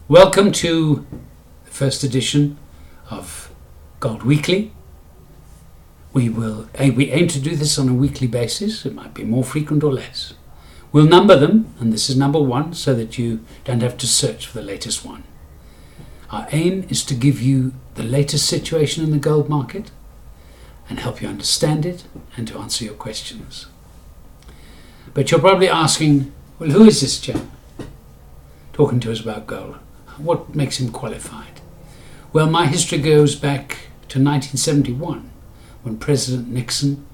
Welcome to the first edition of Gold Weekly. We aim to do this on a weekly basis. It might be more frequent or less. We'll number them, and this is number 1, so that you don't have to search for the latest one. Our aim is to give you the latest situation in the gold market and help you understand it and to answer your questions. But you're probably asking, well, who is this chap talking to us about gold? What makes him qualified? Well, my history goes back to 1971, when President Nixon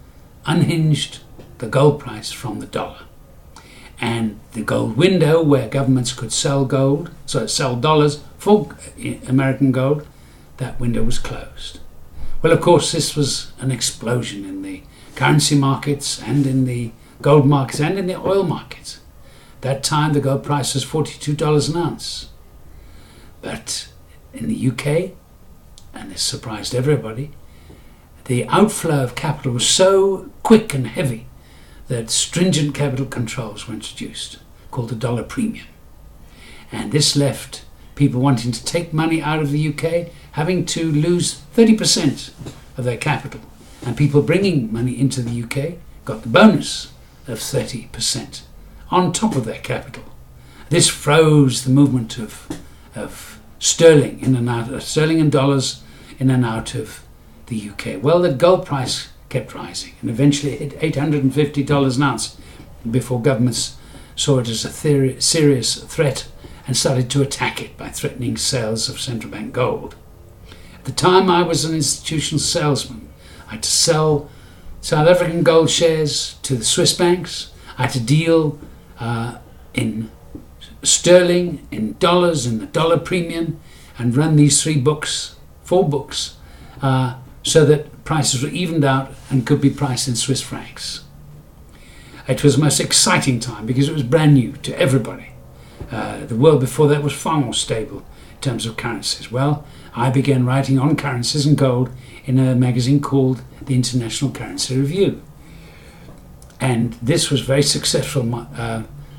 unhinged the gold price from the dollar. And the gold window where governments could sell dollars for American gold, that window was closed. Well, of course, this was an explosion in the currency markets and in the gold markets and in the oil markets. That time, the gold price was $42 an ounce. But in the UK, and this surprised everybody, the outflow of capital was so quick and heavy that stringent capital controls were introduced, called the dollar premium. And this left people wanting to take money out of the UK having to lose 30% of their capital. And people bringing money into the UK got the bonus of 30% on top of their capital. This froze the movement of sterling and dollars in and out of the UK. Well, the gold price kept rising and eventually hit $850 an ounce before governments saw it as a serious threat and started to attack it by threatening sales of central bank gold. At the time, I was an institutional salesman. I had to sell South African gold shares to the Swiss banks. I had to deal in sterling, in dollars, in the dollar premium, and run these 4 books, so that prices were evened out and could be priced in Swiss francs. It was the most exciting time because it was brand new to everybody. The world before that was far more stable in terms of currencies. Well, I began writing on currencies and gold in a magazine called the International Currency Review. And this was a very successful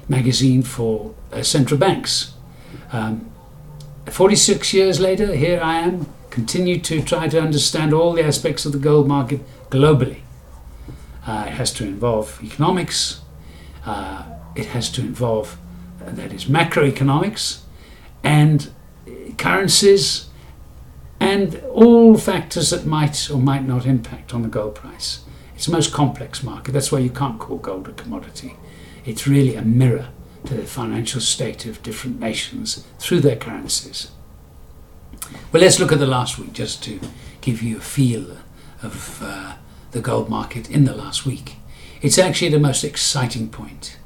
magazine for central banks. 46 years later, here I am, continue to try to understand all the aspects of the gold market globally. It has to involve economics, it has to involve, that is, macroeconomics, and currencies, and all factors that might or might not impact on the gold price. It's the most complex market. That's why you can't call gold a commodity. It's really a mirror to the financial state of different nations through their currencies. Well, let's look at the last week just to give you a feel of the gold market in the last week. It's actually the most exciting point.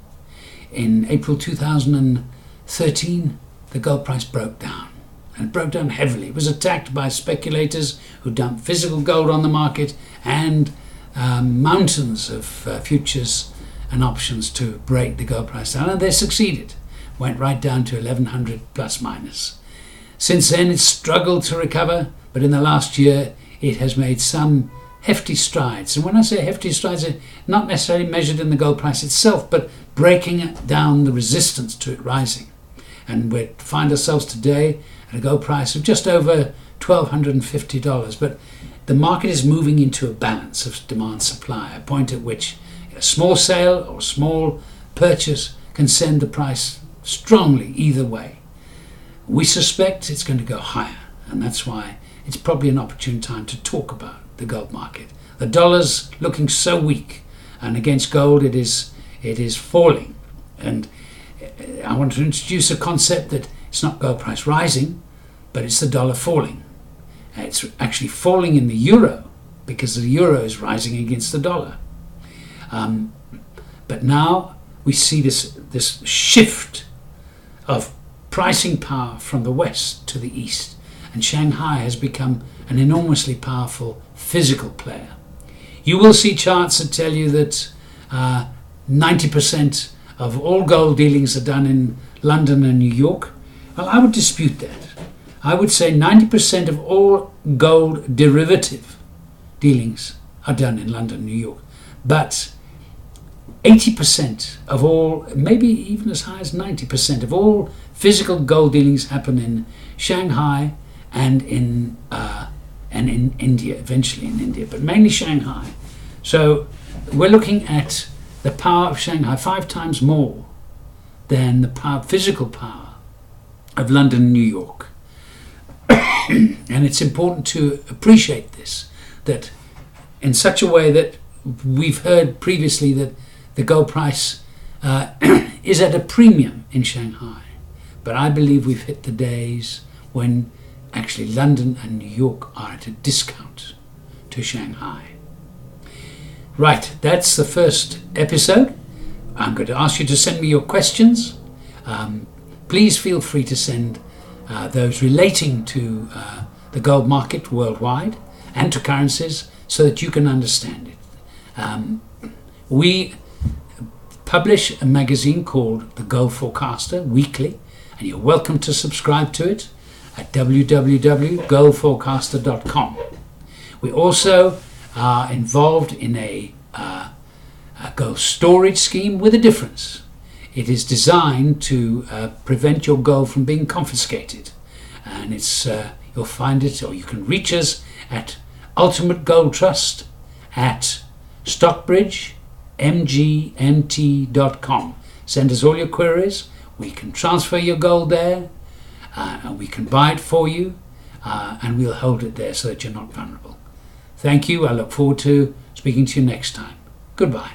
In April 2013, the gold price broke down, and broke down heavily. It was attacked by speculators who dumped physical gold on the market and mountains of futures and options to break the gold price down, and they succeeded. Went right down to 1100 plus minus. Since then, it's struggled to recover, but in the last year, it has made some hefty strides. And when I say hefty strides, they're not necessarily measured in the gold price itself, but breaking down the resistance to it rising. And we find ourselves today at a gold price of just over $1,250. But the market is moving into a balance of demand-supply, a point at which a small sale or small purchase can send the price strongly either way. We suspect it's going to go higher, and that's why it's probably an opportune time to talk about the gold market. The dollar's looking so weak, and against gold it is falling. And I want to introduce a concept that it's not gold price rising, but it's the dollar falling. It's actually falling in the euro because the euro is rising against the dollar. But now we see this shift of pricing power from the west to the east, and Shanghai has become an enormously powerful physical player. You will see charts that tell you that 90% of all gold dealings are done in London and New York. Well, I would dispute that. I would say 90% of all gold derivative dealings are done in London, New York. But 80% of all, maybe even as high as 90% of all physical gold dealings happen in Shanghai and in India, eventually in India, but mainly Shanghai. So we're looking at the power of Shanghai 5 times more than the physical power of London and New York. And it's important to appreciate this, that in such a way that we've heard previously that the gold price is at a premium in Shanghai. But I believe we've hit the days when actually London and New York are at a discount to Shanghai. Right, that's the first episode. I'm going to ask you to send me your questions. Please feel free to send those relating to the gold market worldwide and to currencies so that you can understand it. We publish a magazine called The Gold Forecaster weekly, and you're welcome to subscribe to it at www.goldforecaster.com. We also are involved in a gold storage scheme with a difference. It is designed to prevent your gold from being confiscated, and it's you'll find it, or you can reach us at Ultimate Gold Trust at stockbridge.mgmt.com. Send us all your queries. We can transfer your gold there, and we can buy it for you, and we'll hold it there so that you're not vulnerable. Thank you. I look forward to speaking to you next time. Goodbye.